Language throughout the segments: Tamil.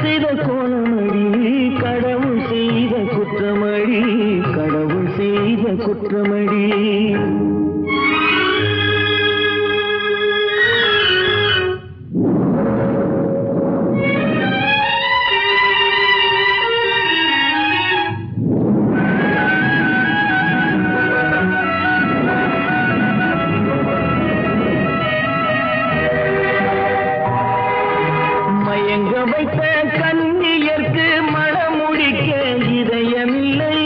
செய்த கோலமடி கடவுள் செய்த குற்றமடி கடவுள் செய்த குற்றமடி வைத்த கண்ணியர்க்கு மணமுடிக்க இதயமில்லை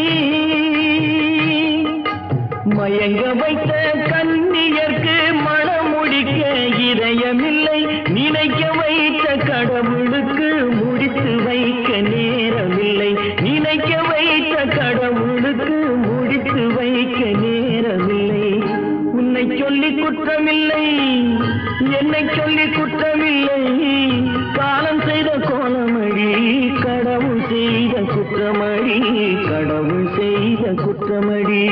மயங்க வைத்த கண்ணியர்க்கு மணமுடிக்க இதயமில்லை நினைக்க வைத்த கடவுளுக்கு முடித்து வைக்க நேரமில்லை நினைக்க வைத்த கடவுளுக்கு முடித்து வைக்க நேரமில்லை உன்னை சொல்லி குற்றமில்லை என்னை சொல்லி குற்றமில்லை காலம் செய்த கோலமடி கடவுள் செய்த குற்றமடி கடவுள் செய்த குற்றமடி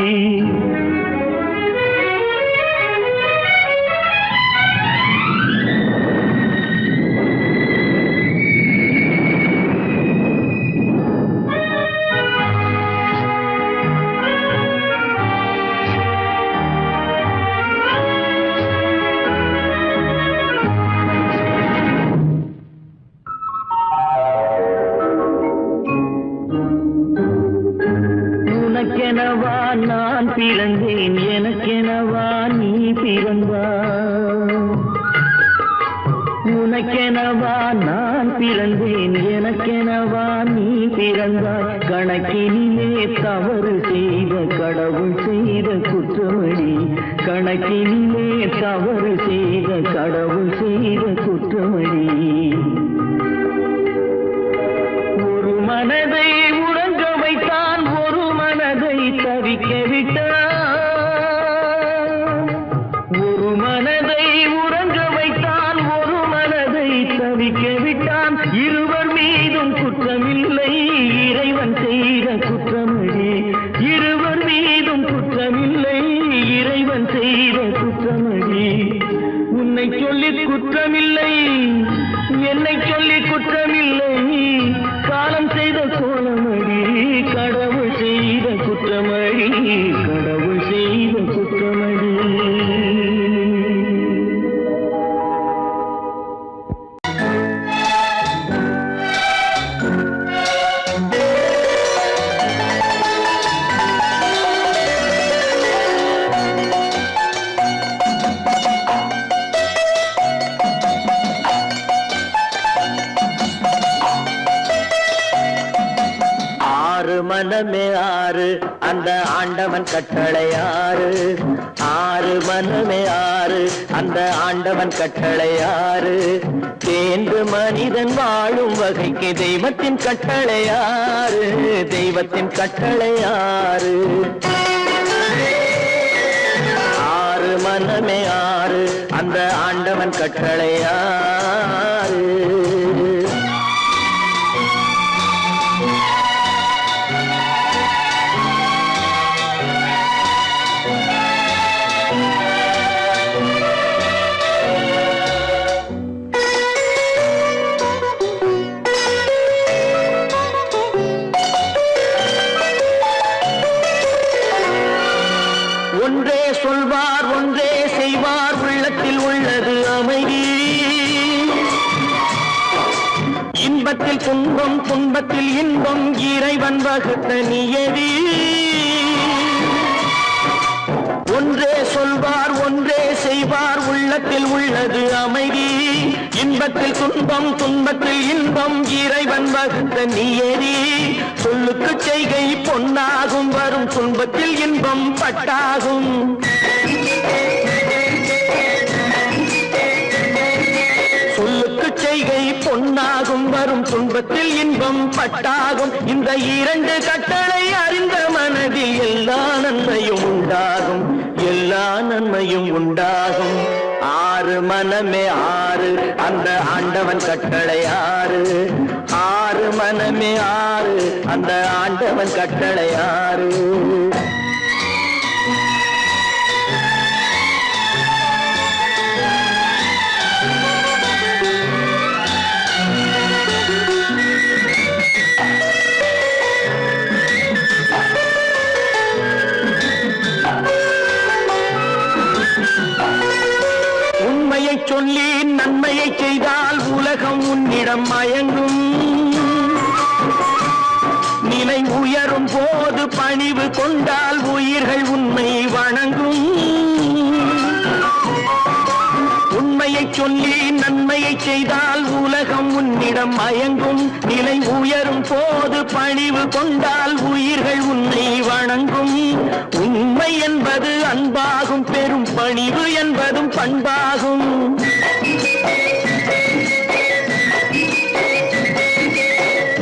உனக்கெனவா நான் பிறந்தேன் எனக்கெனவா நீ பிறந்தாய் உனக்கெனவா நான் பிறந்தேன் எனக்கெனவா நீ பிறந்தாய் கணக்கினிலே தவறு செய்த கடவுள் செய்த குற்றமடி கணக்கினிலே தவறு செய்த கடவுள் செய்த குற்றமடி ஒரு மனதை உறங்க வைத்தான் ஒரு மனதை தவிக்க விட்டான் ஒரு மனதை உறங்க வைத்தான் ஒரு மனதை தவிக்க விட்டான் இருவர் மீதும் குற்றமில்லை இறைவன் செய்த குற்றமடி இருவர் மீதும் குற்றமில்லை இறைவன் செய்த குற்றமடி உன்னை சொல்லி குற்றமில்லை என்னை சொல்லி குற்றமில்லை காலம் செய்த கோலமடி கடவுள் செய்த குற்றமடி கடவுள் செய்த குற்றமடி மனமே ஆறு அந்த ஆண்டவன் கட்டளை ஆறு ஆறு மனமே ஆறு அந்த ஆண்டவன் கட்டளை ஆறு தேர்ந்து மனிதன் வாழும் வகைக்கு தெய்வத்தின் கட்டளை ஆறு தெய்வத்தின் கட்டளை ஆறு ஆறு மனமே ஆறு அந்த ஆண்டவன் கட்டளை ஆறு ஒன்றே சொல்வார் ஒன்றே செய்வார் உள்ளத்தில் உள்ளது அமைதி இன்பத்தில் துன்பம் துன்பத்தில் இன்பம் இறைவன் வகுத்த நியதி ஒன்றே சொல்வார் ஒன்றே செய்வார் உள்ளத்தில் உள்ளது அமைதி இன்பத்தில் துன்பம் துன்பத்தில் இன்பம் இறைவன் வகுத்த நியதி சொல்லுக்கு செய்கை பொன்னாகும் வரும் துன்பத்தில் இன்பம் பட்டாகும் சொல்லுக்கு செய்கை பொன்னாகும் வரும் துன்பத்தில் இன்பம் பட்டாகும் இந்த இரண்டு கட்டளை அறிந்த மனதில் எல்லா நன்மையும் உண்டாகும் எல்லா நன்மையும் உண்டாகும் ஆறு மனமே ஆறு அந்த ஆண்டவன் கட்டளை ஆறு ஆறு மனமே ஆறு அந்த ஆண்டவன் கட்டளை ஆறு கொண்டால் உயிர்கள் உன்னை வணங்கும். உண்மையை சொல்லி நன்மையை செய்தால் உலகம் உன்னிடம் மயங்கும். நிலை உயரும் போது பணிவு கொண்டால் உயிர்கள் உன்னை வணங்கும். உண்மை என்பது அன்பாகும், பெரும் பணிவு என்பதும் பண்பாகும்.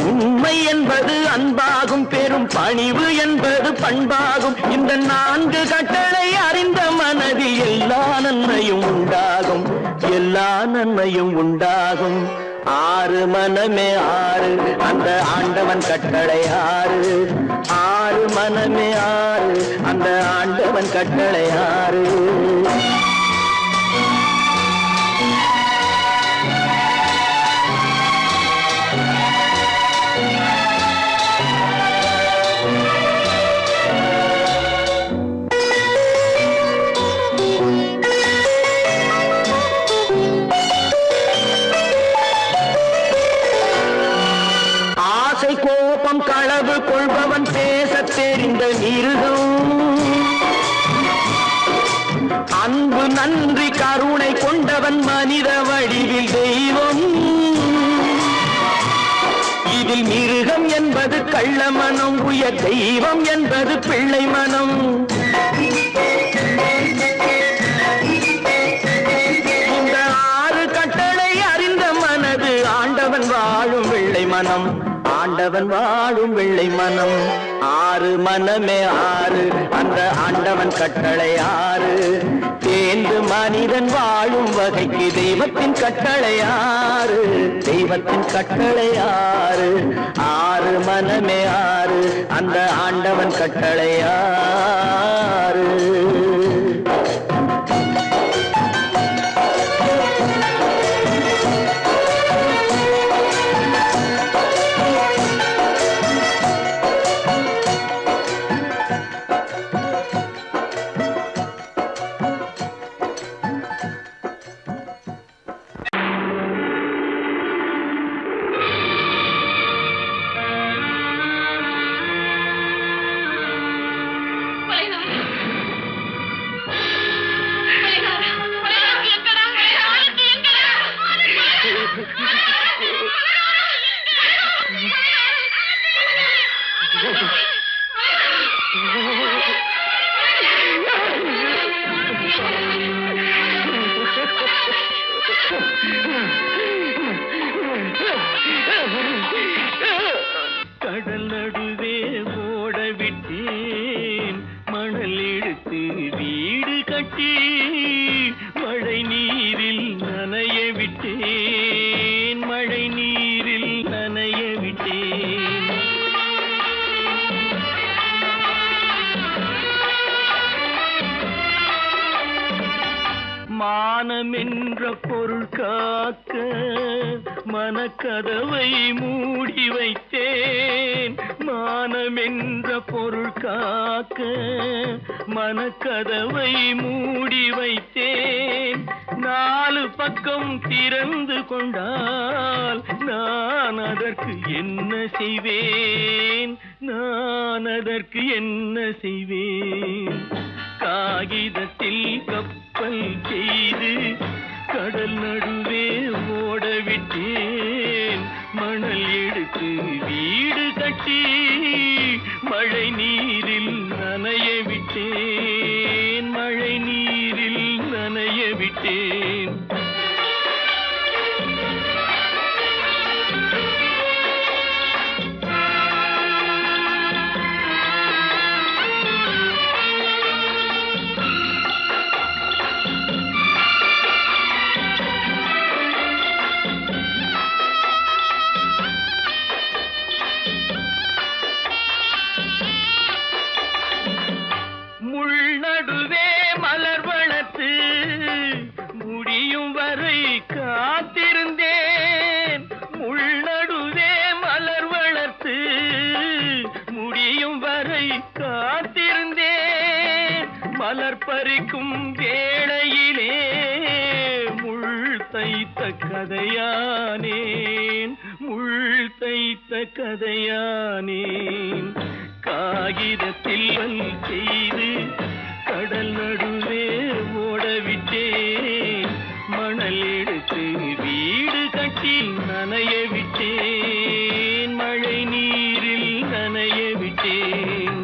உண்மை என்பது அன்பாகும், பெரும் பணிவு என்பது பண்பாகும். இந்த 4 கட்டளை அறிந்த மனதில் எல்லா நன்மையும் உண்டாகும், எல்லா நன்மையும் உண்டாகும். 6 மனமே 6 அந்த ஆண்டவன் கட்டளை 6. 6 மனமே 6 அந்த ஆண்டவன் கட்டளை 6. கோபம் களவு கொள்பவன் பேசத் தெரிந்த மிருகம். அன்பு நன்றி கருணை கொண்டவன் மனித வடிவில் தெய்வம். இதில் மிருகம் என்பது கள்ள மனம், உயர் தெய்வம் என்பது பிள்ளை மனம். இந்த 6 கட்டளை அறிந்த மனது ஆண்டவன் வாழும் வெள்ளை மனம், ஆண்டவன் வாழும் வெள்ளை மனம். 6 மனமே 6 அந்த ஆண்டவன் கட்டளை 6. தேர்ந்து மனிதன் வாழும் வகைக்கு தெய்வத்தின் கட்டளை 6, தெய்வத்தின் கட்டளை 6. 6 மனமே 6 அந்த ஆண்டவன் கட்டளை 6. கடல் நடுவே ஓட விட்டேன், மணல் எடுத்து வீடு கட்டி மழை நீரில் நனைய விட்டேன், மழை நீரில் நனைய விட்டேன். மானம் என்ற பொருள் காக்க மனக்கதவை மூடி வைத்தேன், மானம் என்ற பொருள் காக்க மனக்கதவை மூடி வைத்தேன். 4 பக்கம் திறந்து கொண்டால் நான் அதற்கு என்ன செய்வேன், நான் அதற்கு என்ன செய்வேன். காகிதத்தில் கப்பல் செய்து கடல் நடுவே ஓட விட்டேன், மணல் எடுத்து வீடு கட்டி மழை நீரில் நனைய விட்டேன், மழை நீரில் நனைய விட்டேன். முடியும் வரை காத்திருந்தேன், முள்நடுவே மலர் வளர்த்து முடியும் வரை காத்திருந்தேன். மலர் பறிக்கும் வேளையிலே முள் தைத்த கதையானேன், முள் தைத்த கதையானேன். காகிதத்தில் செய்து கடல் நடுவே ஓடவிட்டேன். மணல் எடுத்து வீடு கட்டி நனைய விட்டேன். மழை நீரில் நனைய விட்டேன்.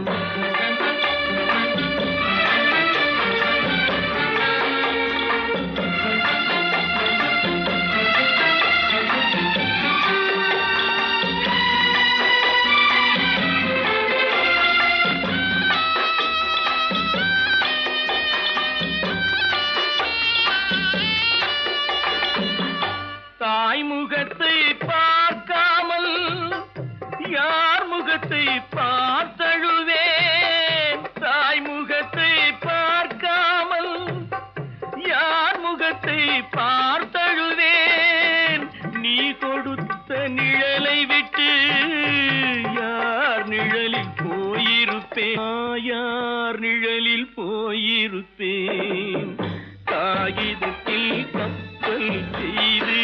தாய்முகத்தை பார்க்காமல் யார் முகத்தை பார்த்தழுவேன். தாய்முகத்தை பார்க்காமல் யார் முகத்தை பார்த்தழுவேன். நீ கொடுத்த நிழலை விட்டு யார் நிழலில் போயிருப்பேன். யார் நிழலில் போயிருப்பேன். காகிதத்தில் கப்பல் செய்து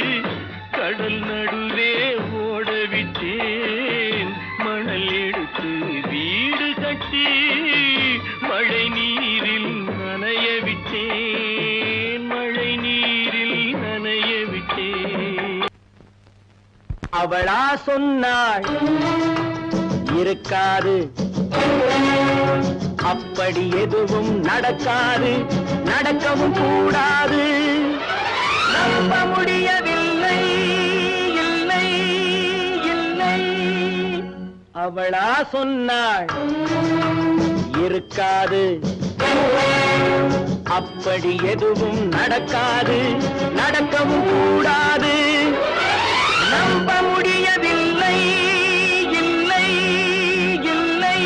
கடல் நடுவே ஓடவிட்டேன். மணல் எடுத்து வீடு கட்டி மழை நீரில் நனைய விட்டேன். மழை நீரில் நனைய விட்டேன். அவளா சொன்னாள் இருக்காது, அப்படி எதுவும் நடக்காது, நடக்கவும் கூடாது. நம்ப முடியவில்லை, இல்லை இல்லை. அவளா சொன்னாள் இருக்காது, அப்படி எதுவும் நடக்காது, நடக்கவும் கூடாது. நம்ப முடியவில்லை, இல்லை இல்லை.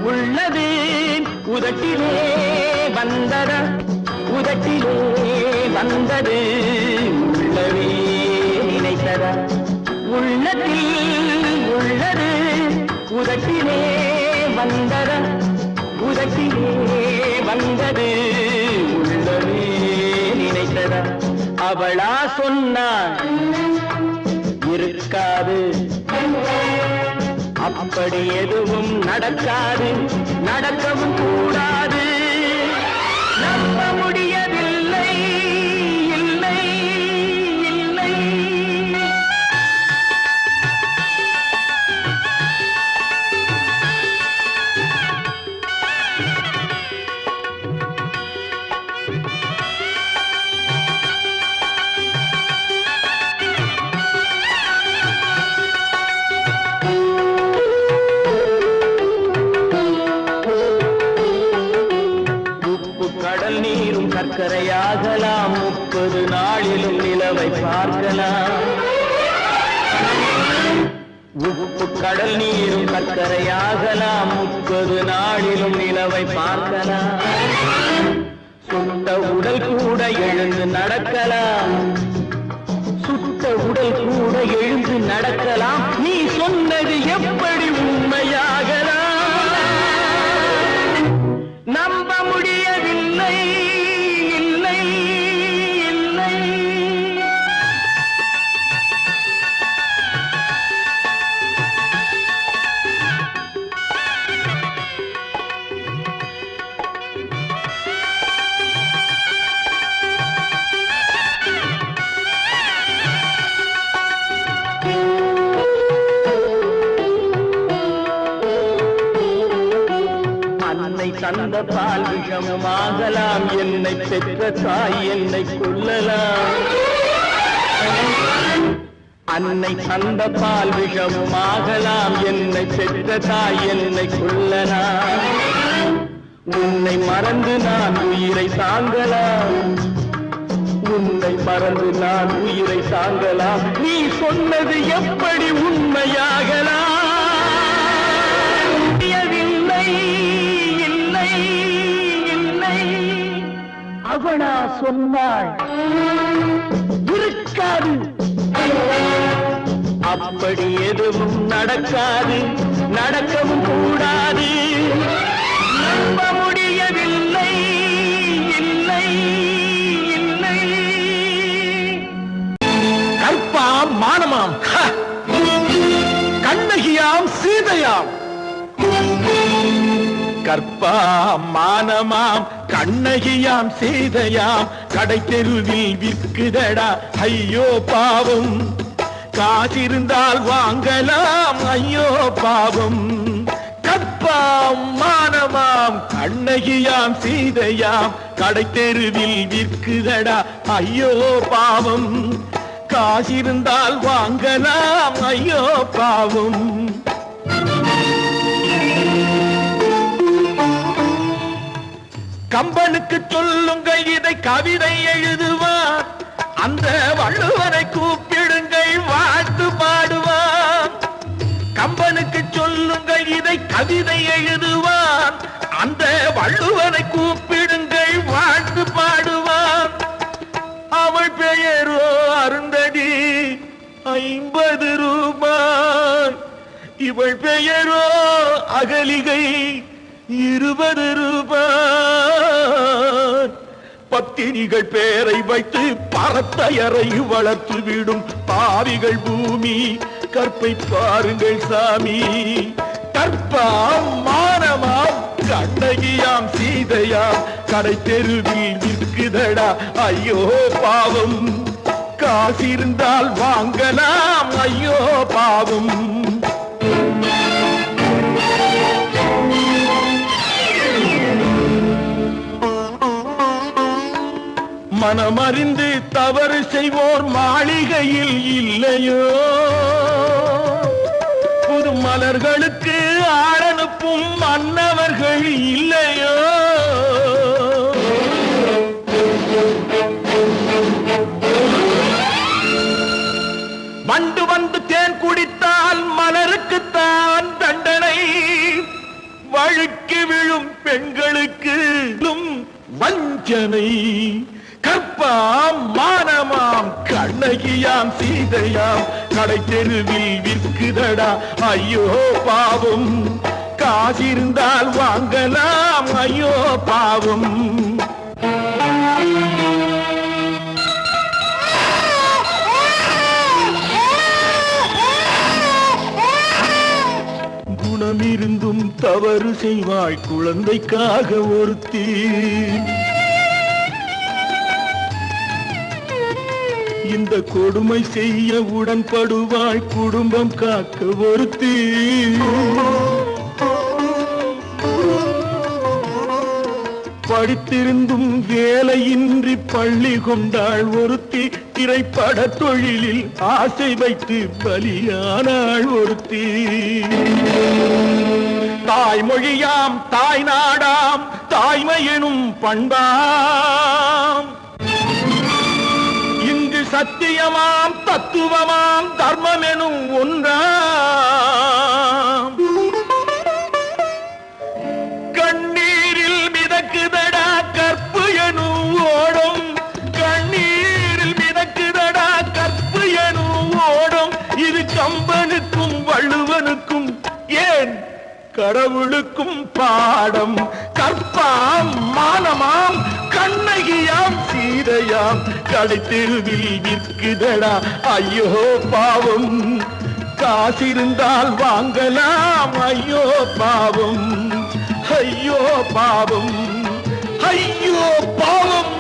உள்ளது உதட்டிலே வந்ததா, உதட்டிலே வந்தது உள்ளவே நினைத்ததா. உள்ளத்தில் உள்ளது உதட்டிலே வந்ததா, உதட்டிலே வந்தது உள்ளவே நினைத்ததா. அவளா சொன்னாள் இருக்காது, அப்படி எதுவும் நடக்காது, நடக்கவும் கூடாது. நம்ப முடியவில்லை, இல்லை இல்லை. சர்க்கரையாகலாம், 30 நாளிலும் நிலவை பார்க்கலாம். உப்பு கடல் நீரும் சர்க்கரையாகலாம், 30 நாளிலும் நிலவை பார்க்கலாம். சுட்ட உடல் கூட எழுந்து நடக்கலாம், சுட்ட உடல் கூட எழுந்து நடக்கலாம். நீ சொன்னது எப்படி உண்மையாகலாம்? நம்ப முடியவில்லை, இல்லை இல்லை. தந்த பால் விஷமுமாகலாம், என்னை பெற்ற தாய் என்னை கொல்லலாம். அன்னை தந்த பால் விஷமுமாகலாம், என்னை பெற்ற தாய் என்னை கொல்லலாம். உன்னை மறந்து நான் உயிரை தாங்கலாம், உன்னை மறந்து நான் உயிரை தாங்கலாம். நீ சொன்னது எப்படி உண்மையாகலாம்? இல்லை சொன்னாள் இருக்காது, அப்படி எதுவும் நடக்காது, நடக்கவும் கூடாது. நம்ப முடியவில்லை, இல்லை இல்லை. கற்பாம் மானமாம், கண்ணகியாம் சீதையாம். கற்பாம் மானமாம் கண்ணகியாம் சீதையாம், கடை தெருவில் விற்குதடா ஐயோ பாவம். காசிருந்தால் வாங்கலாம் ஐயோ பாவம். கற்பாம் மானமாம் கண்ணகியாம் சீதையாம், கடை தெருவில் விற்குதடா ஐயோ பாவம். காசிருந்தால் வாங்கலாம் ஐயோ பாவம். கம்பனுக்கு சொல்லுங்கள் இதை கவிதை எழுதுவார், அந்த வள்ளுவரை கூப்பிடுங்கள் வாழ்த்து பாடுவார். கம்பனுக்கு சொல்லுங்கள் இதை கவிதை எழுதுவார், அந்த வள்ளுவரை கூப்பிடுங்கள் வாழ்த்து பாடுவார். அவள் பெயரோ அருந்ததி 50 ரூபாய், இவள் பெயரோ அகலிகை 20 ரூபாய். பத்தினிகள் பேரை வைத்து பரத்தையரை வளர்த்து விடும் பாவிகள் பூமி, கற்பை பாருங்கள் சாமி. கற்பாம் மானமாம் கண்ணகியாம் சீதையாம், கடை தெருவில் விற்குதடா ஐயோ பாவம். காசிருந்தால் வாங்கலாம் ஐயோ பாவம். மனமறிந்து தவறு செய்வோர் மாளிகையில் இல்லையோ, புது மலர்களுக்கு ஆளனுப்பும் மன்னவர்கள் இல்லையோ. வண்டு வந்து தேன் குடித்தால் மலருக்குத்தான் தண்டனை, வழுக்கி விழும் பெண்களுக்கு வஞ்சனை. கற்பாம் மானமாம் கண்ணகியாம் சீதையாம், கடை தெருவில் விற்குதடா ஐயோ பாவம். காசிருந்தால் வாங்கலாம் ஐயோ பாவம். குணமிருந்தும் தவறு செய்வாள் குழந்தைக்காக ஒருத்தி, இந்த கொடுமை செய்ய உடன்படுவாள் குடும்பம் காக்க ஒருத்தி. படித்திருந்தும் வேலையின்றி பள்ளி கொண்டாள் ஒருத்தி, திரைப்பட தொழிலில் ஆசை வைத்து பலியானாள் ஒருத்தி. தாய்மொழியாம் தாய் நாடாம் தாய்மையெனும் பண்பாம், சத்தியமாம் தத்துவமாம் தர்மம் எனும் ஒன்றாம். கண்ணீரில் மிதக்குதடா கற்பு எனும் ஓடும், கண்ணீரில் மிதக்குதடா கற்பு எனும் ஓடும். இது கம்பனுக்கும் வள்ளுவனுக்கும் ஏன் கடவுளுக்கும் பாடம். கற்பாம் மானமாம் கண்ணகியாம் சீதையாம், கடை தெருவில் விற்குதடா ஐயோ பாவம். காசிருந்தால் வாங்கலாம் ஐயோ பாவம். ஐயோ பாவம், ஐயோ பாவம்.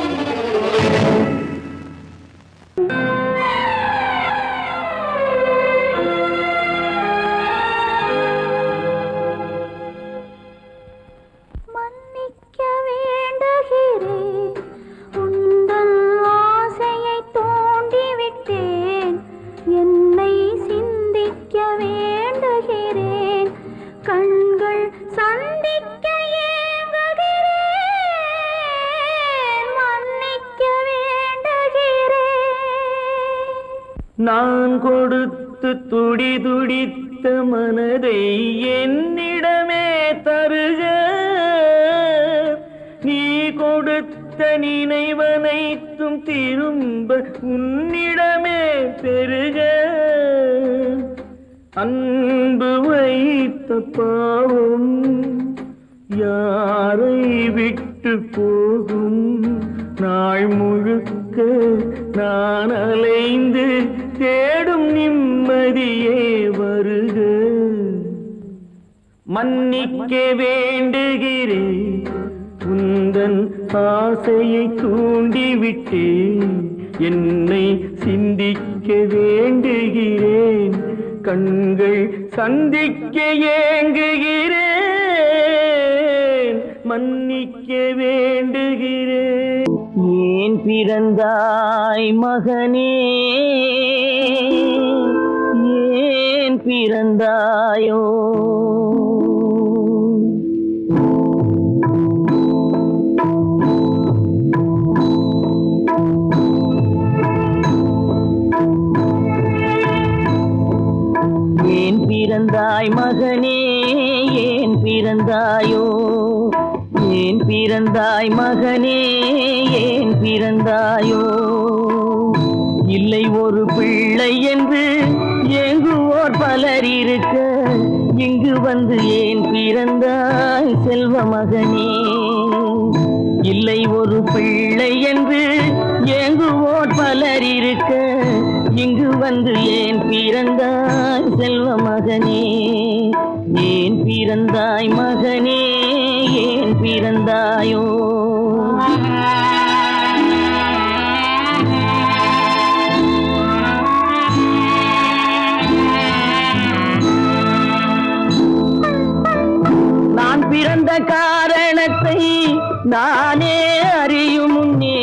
நான் கொடுத்து துடி துடித்த மனதை என்னிடமே தருக, நீ கொடுத்த கொடுத்த நினைவனைத்தும் திரும்ப உன்னிடமே பெருக அன்பு வைத்த பாவம் யாரை விட்டு போகும் நாள் முழுக்க நான் அலைந்து தேடும் நிம்மதியே வருக மன்னிக்க வேண்டுகிறேன் உந்தன் ஆசையை தூண்டிவிட்டேன் என்னை சிந்திக்க வேண்டுகிறேன் கண்கள் சந்திக்க ஏங்குகிறேன் மன்னிக்க வேண்டுகிறேன் ஏன் பிறந்தாய் மகனே ஏன் பிறந்தாயோ ஏன் பிறந்தாய் மகனே ஏன் பிறந்தாயோ ஏன் பிறந்தாய் மகனே ஏன் பிறந்தாயோ இல்லை ஒரு பிள்ளை என்று ஏங்குவோர் பலர் இருக்க இங்கு வந்து ஏன் பிறந்தாய் செல்வ மகனே இல்லை ஒரு பிள்ளை என்று ஏங்குவோர் பலர் இருக்க இங்கு வந்து ஏன் பிறந்தாய் செல்வ மகனே ஏன் பிறந்தாய் மகனே ஏன் பிறந்தாயோ நான் பிறந்த காரணத்தை நானே அறியும் முன்னே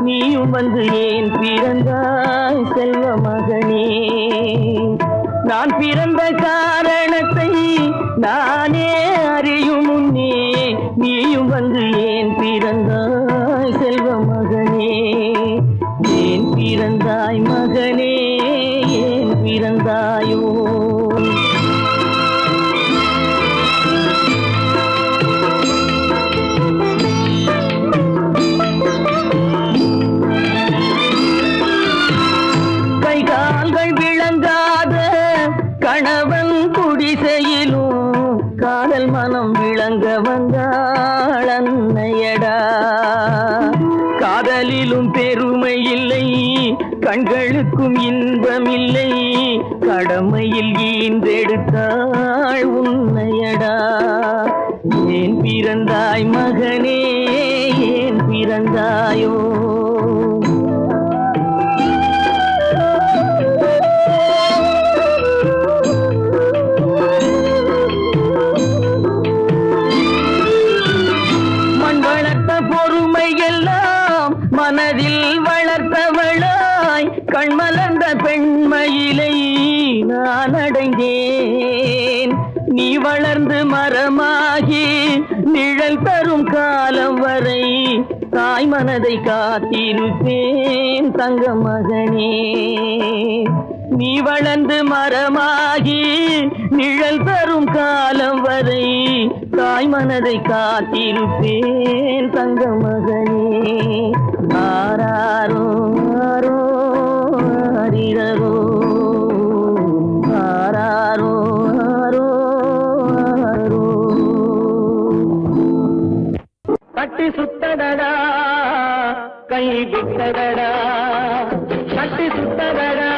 நீயும் வந்து ஏன் பிறந்தாய் செல்வ மகனே நான் பிறந்த காரணத்தை நானே அறியும் முன்னே நீயும் வந்து ஏன் பிறந்தாய் செல்வ மகனே ஏன் பிறந்தாய் மகனே ஏன் பிறந்தாயோ கணவன் குடிசையிலும் காதல் மனம் விளங்க வந்தாள் அன்னையடா காதலிலும் பெருமை இல்லை கண்களுக்கும் இன்பம் இல்லை கடமையில் ஈன்றெடுத்தாள் உன்னையடா ஏன் பிறந்தாய் மகனே ஏன் பிறந்தாயோ மனதில் வளர்த்தவளாய் கண்மலர்ந்த பெண்மயிலை நான் அடைந்தேன் நீ வளர்ந்து மரமாகி நிழல் தரும் காலம் வரை தாய் மனதை காத்திருப்பேன் தங்க மகனே நீ வளர்ந்து மரமாகி நிழல் தரும் காலம் வரை தாய் மனதை காத்திருப்பேன் தங்க மகனே ஆராரோ ஆரோ ஆரிரரோ ஆராரோ ஆரோ ஆரோ கட்டி சுத்தடடா கை விட்டடடா கட்டி சுத்தடடா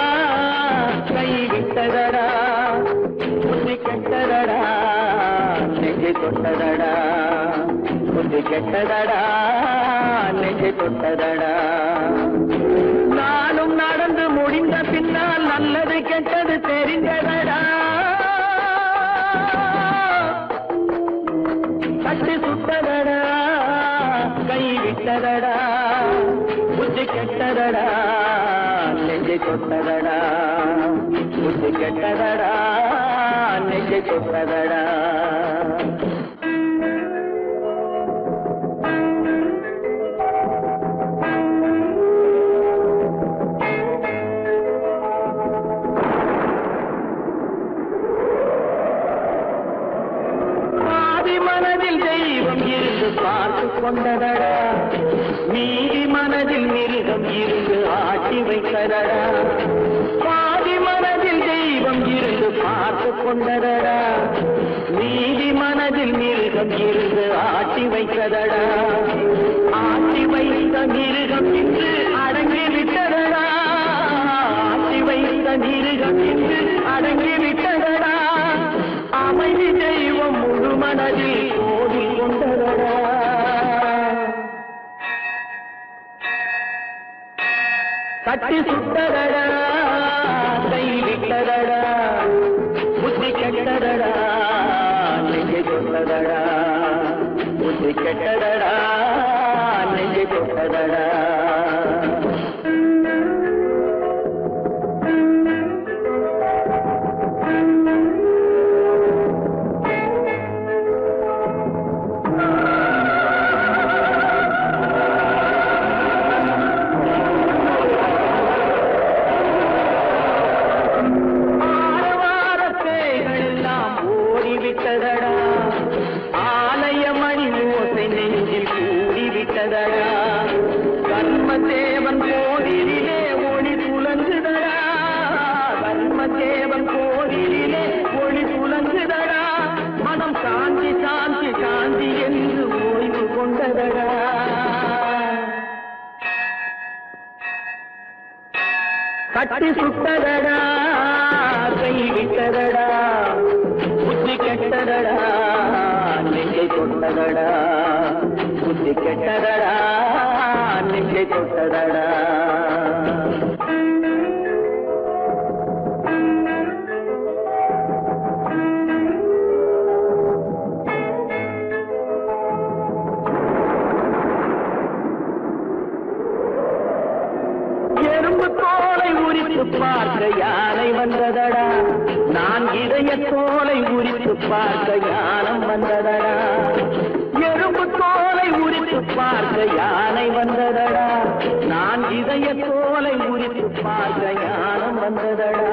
கை விட்டடடா புத்தி கெட்டடடா நெஞ்சை தொட்டடடா புத்தி கெட்டடடா நெஞ்சை தொட்டதடா நானும் நடந்து முடிந்த பின்னால் நல்லது கெட்டது தெரிந்ததடா கட்டி சுட்டதடா கை விட்டதடா புத்தி கெட்டதடா நெஞ்சை தொட்டதடா புத்தி கெட்டதடா நெஞ்சை தொட்டதடா மனதில் தெய்வம் இருக்கு இருந்து பார்த்து கொண்டதடா, மீதி மனதில் மிருகம் இருந்து ஆட்டி வைத்ததடா, பாதி மனதில் தெய்வம் இருந்து பார்த்து கொண்டதடா, மீதி மனதில் மிருகம் இருந்து ஆட்டி வைத்ததடா, ஆட்டி வைத்த மிருகம் இன்று அடங்கி விட்டதடா, ஆட்டி வைத்த மிருகம் இன்று அடங்கி விட்டதடா, அமைதி தெய்வம் முழு மனதில் கோடி கொண்டதடா. கட்டி சுட்டதடா, கை விட்டதடா, புத்தி கெட்டதடா, நெஞ்சை கொண்டதடா, புத்தி கெட்டதடா, நெஞ்சை கொண்டதடா. ஆலயமணி ஓசை நெஞ்சில் கூடிவிட்டதடா, கர்மதேவன் கோவிலிலே ஒளி புலங்குதடா, கர்மதேவன் கோவிலிலே ஒளி புலங்குதடா, மனம் சாந்தி சாந்தி சாந்தி என்று ஓய்வு கொண்டதடா. கட்டி சுட்டதடா, கை விட்டதடா, புத்தி கெட்டதடா, நெஞ்சை தொட்டதடா, புத்தி கெட்டதடா, நெஞ்சை தொட்டதடா. எறும்பு தோலை உரித்து பார்க்க யானை வந்ததடா, நான் இதய தோலை உரித்து பார்க்க யானம் வந்ததடா, எறும்பு தோலை உரித்து பார்க்க யானை வந்ததடா, நான் இதய தோலை உரித்து பார்க்க யானம் வந்ததடா,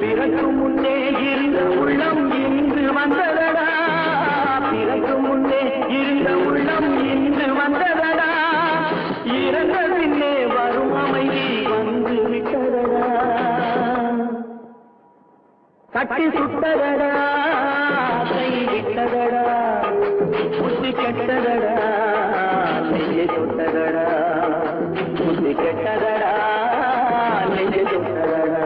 பிறகு முன்னே இருந்த உள்ளம் இன்று வந்ததடா, பிறகு முன்னே இருந்த உள்ளம் இன்று வந்ததடா, இறந்த பின்னே வரும் அமைதி வந்து விட்டதடா. கட்டி சுட்டதடா, கை விட்டதடா, புத்தி கெட்டதடா, நெஞ்சை தொட்டதடா, புத்தி கெட்டதடா, நெஞ்சை தொட்டதடா.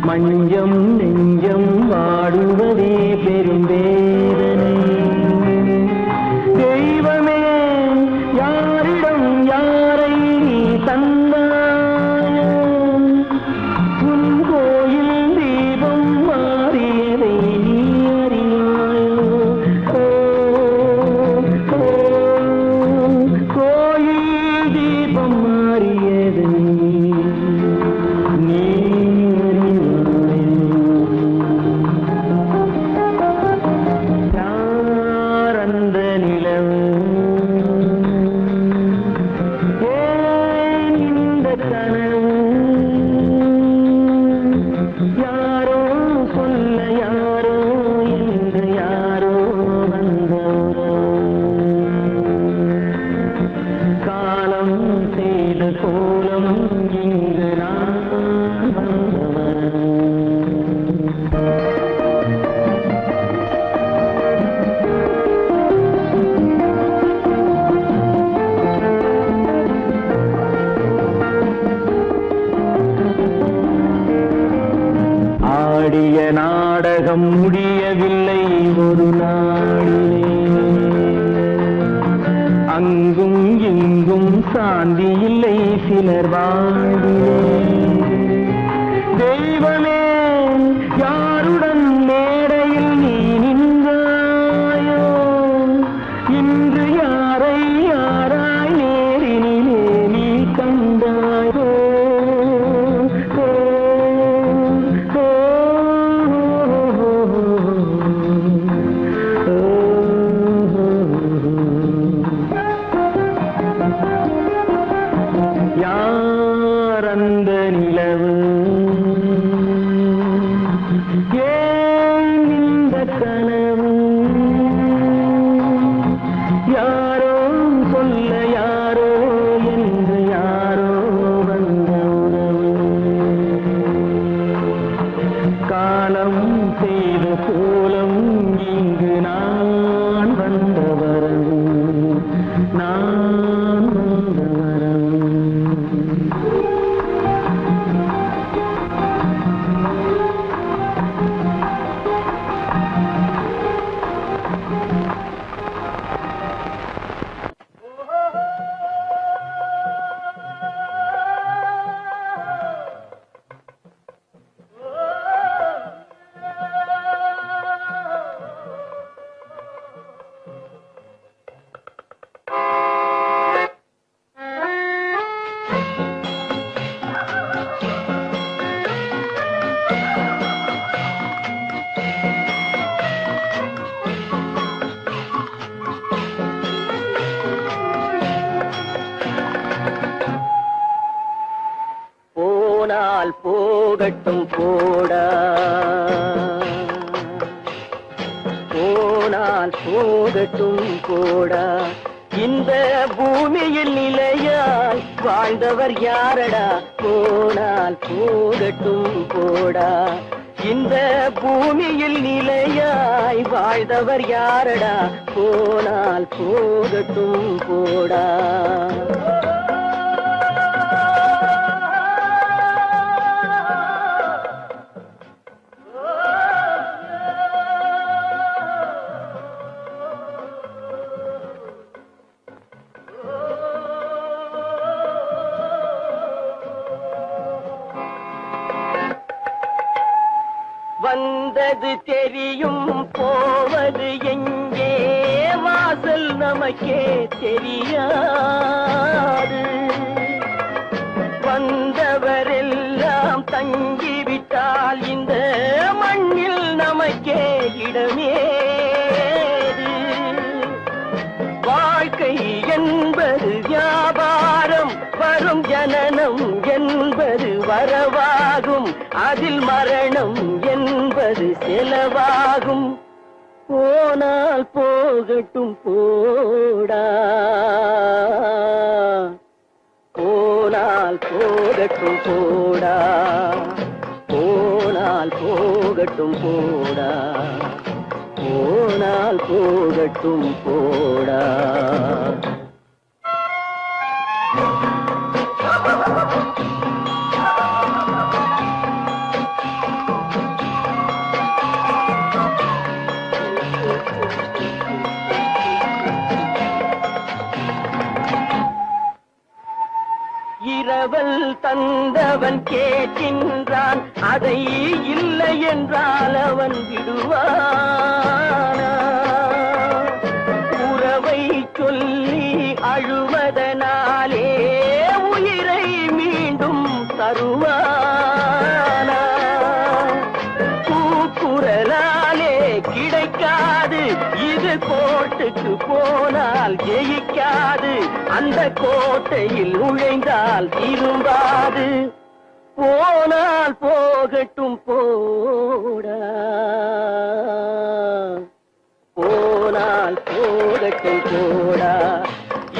மஞ்சம் நெஞ்சம் வாடுவதே பெரும் வேதனை. உலகம் முடியவில்லை ஒரு நாளிலே. அங்கும் இங்கும் சாந்தி இல்லை சிலர் வாழ்விலே. தெய்வமே யாருடன் மேடையில் நீ நின்றாயோ, இன்று யாரை யாராய் நேரினிலே நீ கண்டாயோ. யார் அந்த நிலவு, ஏன் இந்த கனவு, யாரோ சொல்ல யாரோ என்று யாரோ வந்த உறவு. காலம் செய்த கோலம் இங்கு நான் வந்த வரவு, நான் வந்த வரவு. போனால் போகட்டும் போடா, போனால் போகட்டும் போடா. இந்த பூமியில் நிலையாய் வாழ்ந்தவர் யாரடா, போனால் போகட்டும் போடா. இந்த பூமியில் நிலையாய் வாழ்ந்தவர் யாரடா, போனால் போகட்டும் போடா. வந்தது தெரியும் போவது எங்கே, வாசல் நமக்கே தெரியாது. வந்தவரெல்லாம் தங்கிவிட்டால் இந்த மண்ணில் நமக்கே இடமேது. வாழ்க்கை என்பது வியாபாரம், வரும் ஜனனம் என்பது வரவாகும், அதில் மரணம் என்பது செலவாகும். போனால் போகட்டும் போடா, போனால் போகட்டும் போடா, போனால் போகட்டும் போடா, போனால் போகட்டும் போடா. இரவல் தந்தவன் கேட்கின்றான், அதை இல்லை என்றால் அவன் விடுவானா? உறவை சொல்லி அழுவதனாலே உயிரை மீண்டும் தருவானா? கூக்குரலாலே கிடைக்காது, இது கோட்டுக்கு போனால் ஜெயிக்காது, அந்த கோட்டையில் நுழைந்தால் திரும்பாது. போனால் போகட்டும் போடா, போனால் போகட்டும் போடா.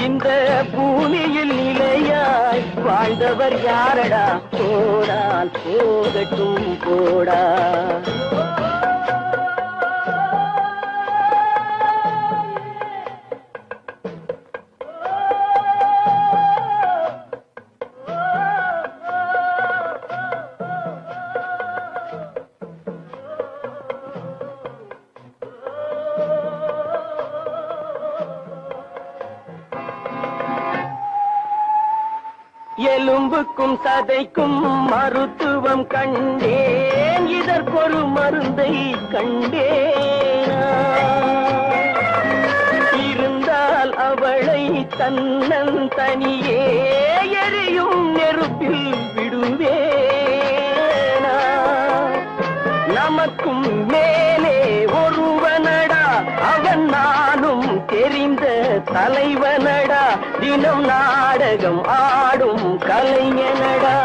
இந்த பூமியில் நிலையாய் வாழ்ந்தவர் யாரடா, போனால் போகட்டும் போடா. எலும்புக்கும் சதைக்கும் மருத்துவம் கண்டேன், இதற்கொரு மருந்தை கண்டேனா. இருந்தால் அவளை தன்னன் தனியே எரியும் நெருப்பில் விடுவேனா. நமக்கும் மேலே ஒருவனடா, அவன் நானும் தெரிந்த தலைவனடா, தினம் நாடகம் ஆடும் கலைஞனடா.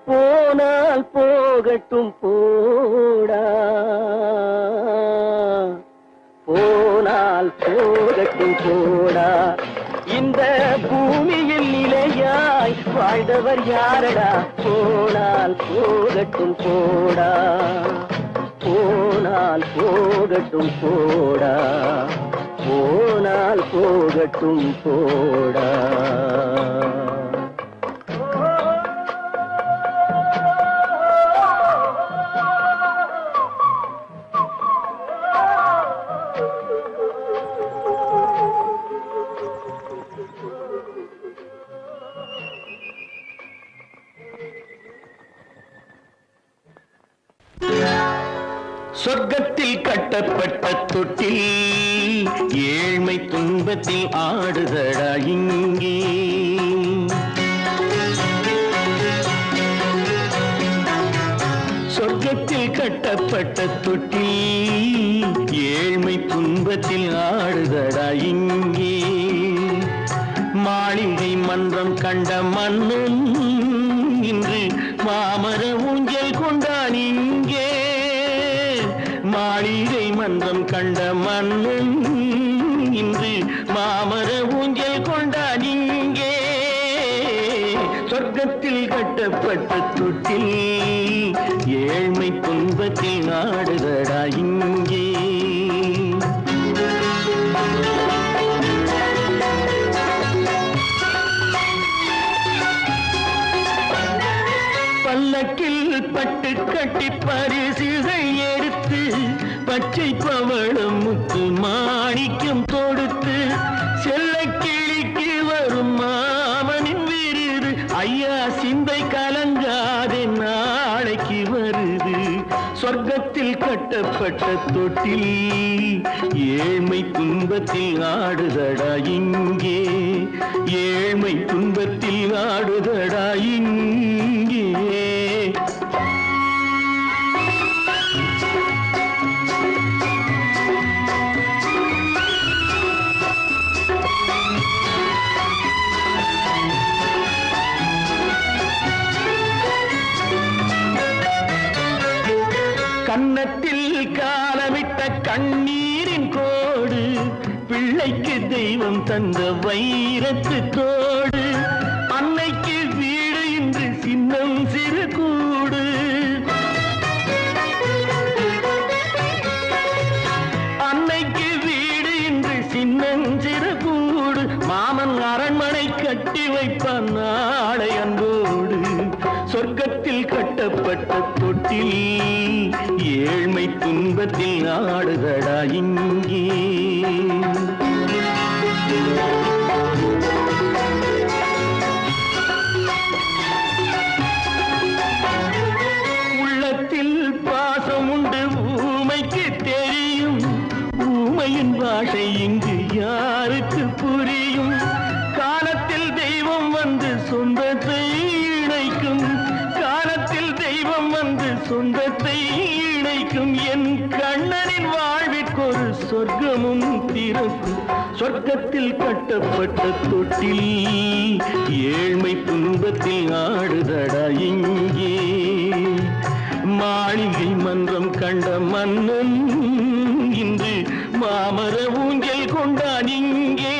போனால் போகட்டும் போடா, போனால் போகட்டும் போடா. இந்த பூமியில் நிலையாய் வாழ்ந்தவர் யாரடா. போனால் போகட்டும் போடா, போனால் போகட்டும் போடா, போனால் போகட்டும் போடா. சொர்க்கத்தில் கட்டப்பட்ட தொட்டில் ஏழ்மை துன்பத்தில் ஆடுதடா இங்கே. சொர்க்கத்தில் கட்டப்பட்ட தொட்டில் ஏழ்மை துன்பத்தில் ஆடுதடா இங்கே. மாளிகை மன்றம் கண்ட மன்னன் இன்று மாமர ஊஞ்சல் கொண்டான் இங்கே. மாளிகை மன்றம் கண்ட மன்னன் இன்று மாமர ஊஞ்சல் கொண்டான் இங்கே. சொர்க்கத்தில் கட்டப்பட்ட தொட்டில் ஏழ்மை துன்பத்தில் ஆடுதடா இங்கே. பல்லக்கில் பட்டு கட்டி பரிசுகள் எடுத்து பச்சை பவளம் முத்து மாணிக்கம் தொடுத்து செல்ல கிளிக்கு வரும் மாமனின் விருது. ஐயா சிந்தை கலங்காதே நாளைக்கு வருது. சொர்க்கத்தில் கட்டப்பட்ட தொட்டில் ஏழ்மை துன்பத்தில் ஆடுதடா இங்கே. ஏழ்மை துன்பத்தில் ஆடுதடா இங்கே. கன்னத்தில் காலமிட்ட கண்ணீரின் கோடு, பிள்ளைக்கு தெய்வம் தந்த வைரத்து தோடு. அன்னைக்கு வீடு இன்று சின்னம் சிறு கூடு. அன்னைக்கு வீடு இன்று சின்னம் சிறு கூடு. மாமன் அரண்மனை கட்டி வைப்பான் நாளை அன்போடு. சொர்க்கத்தில் கட்டப்பட்ட தொட்டில் ஏழ்மை துன்பத்தில் ஆடுதடா இங்கே. உள்ளத்தில் பாசம் உண்டு ஊமைக்கு தெரியும். ஊமையின் பாஷை இங்கு யாருக்கு புரியும். காலத்தில் தெய்வம் வந்து சொந்தத்தை இணைக்கும். காலத்தில் தெய்வம் வந்து சொந்தத்தை இணைக்கும். என் கண்ணனின் வாழ்விற்கொரு சொர்க்கமும் திறக்கும். சொர்க்கத்தில் கட்டப்பட்ட தொட்டில் ஏழ்மை துன்பத்தில் ஆடுதடா இங்கே. மாளிகை மன்றம் கண்ட மன்னன் இன்று மாமர ஊஞ்சல் கொண்டான் இங்கே.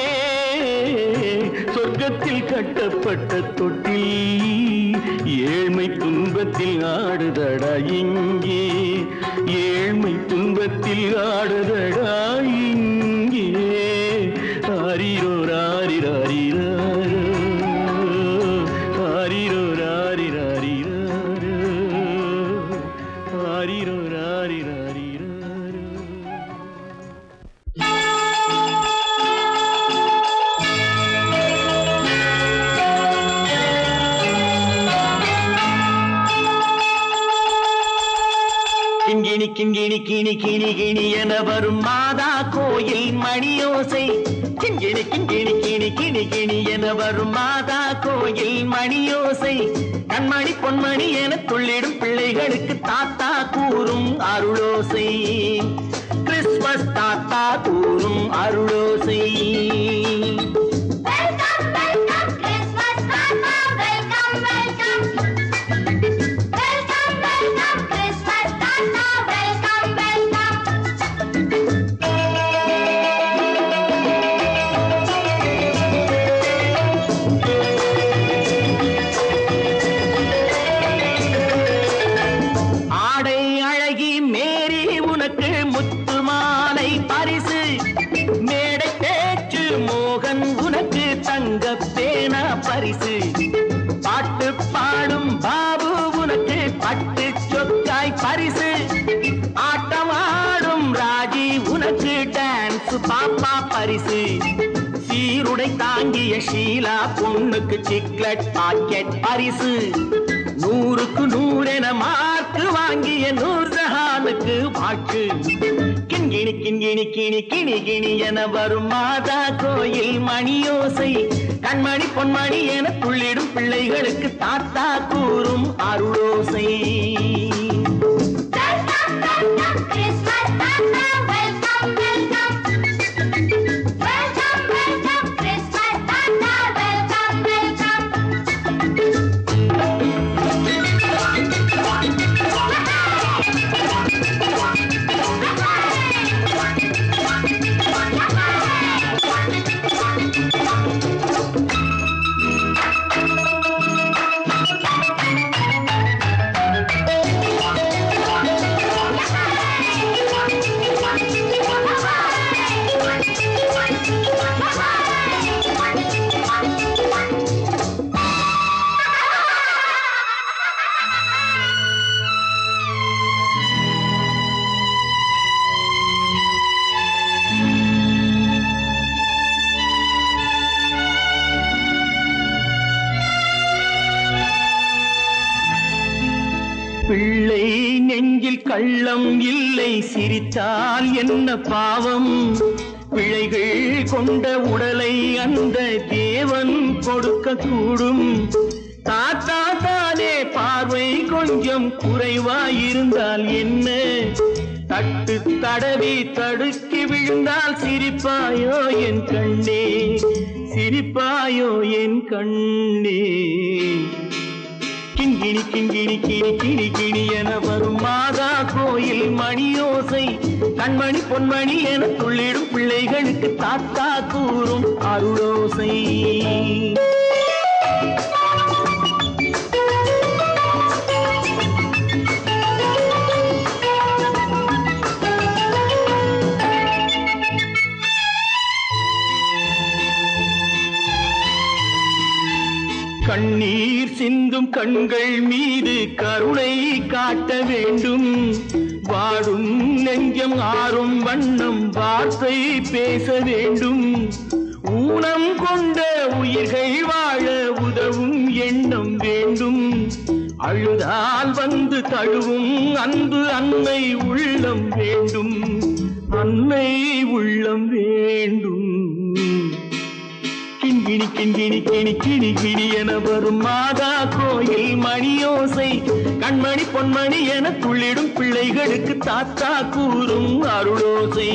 சொர்க்கத்தில் கட்டப்பட்ட தொட்டில் ஏழ்மை துன்பத்தில் ஆடுதடா இங்கே. ஏழ்மை துன்பத்தில் ஆடுதடா இங்கே. ஆரிரோ ராரிராரிராரோ, ஆரிரோ ராரிராரிராரோ, ஆரிரோ ராரிராரிராரோ. கிணி என வரும் மாதா கோயில் மணியோசை கிண்கிணி கிண்கிணி கிணி கிணி கிணி என வரும் மாதா கோயில் மணியோசை கண்மணி பொன்மணி என துள்ளிடும் பிள்ளைகளுக்கு தாத்தா கூறும் அருளோசை கிறிஸ்மஸ் தாத்தா கூறும் அருளோசை பரிசு பாட்டு பாடும் பாபு உனக்கு பட்டு சொக்காய் பரிசு ஆட்டமாடும் ராஜி உனக்கு டான்ஸ் பாப்பா பரிசு சீருடை தாங்கிய ஷீலா பொண்ணுக்கு சிக்லெட் பாக்கெட் பரிசு 100க்கு 100 என மார்க்கு வாங்கிய நூர்ஜஹானுக்கு வாக்கு கிண்கிணி கிண்கிணி கிணி கிணி கிணி என வரும் மாதா கோயில் மணியோசை கண்மணி பொன்மணி என துள்ளிடும் பிள்ளைகளுக்கு தாத்தா கூறும் அருளோசை பிள்ளை நெஞ்சில் கள்ளம் இல்லை சிரித்தால் என்ன பாவம் பிழைகள் கொண்ட உடலை அந்த தேவன் கொடுக்க கூடும் தாத்தா தானே பார்வை கொஞ்சம் குறைவாயிருந்தால் என்ன தட்டு தடவி தடுக்கி விழுந்தால் சிரிப்பாயோ என் கண்ணே சிரிப்பாயோ என் கண்ணே கிண்கிணி கிண்கிணி கிணி கிணி கிணி என வரும் மாதா கோயில் மணியோசை கண்மணி பொன்மணி என துள்ளிடும் பிள்ளைகளுக்கு தாத்தா கூறும் அருளோசை கண்ணீர் சிந்தும் கண்கள் மீது கருணை காட்ட வேண்டும் வாடும் நெஞ்சம் ஆறும் வண்ணம் வார்த்தை பேச வேண்டும் ஊனம் கொண்ட உயிர்கள் வாழ உதவும் எண்ணம் வேண்டும் அழுதால் வந்து தழுவும் அன்பு அன்னை உள்ளம் வேண்டும் அன்னை உள்ளம் வேண்டும் கிண்கிணி கிண்கிணி கிணி கிணி கிணி என வரும் மாதா கோயில் மணியோசை கண்மணி பொன்மணி என துள்ளிடும் பிள்ளைகளுக்கு தாத்தா கூறும் அருளோசை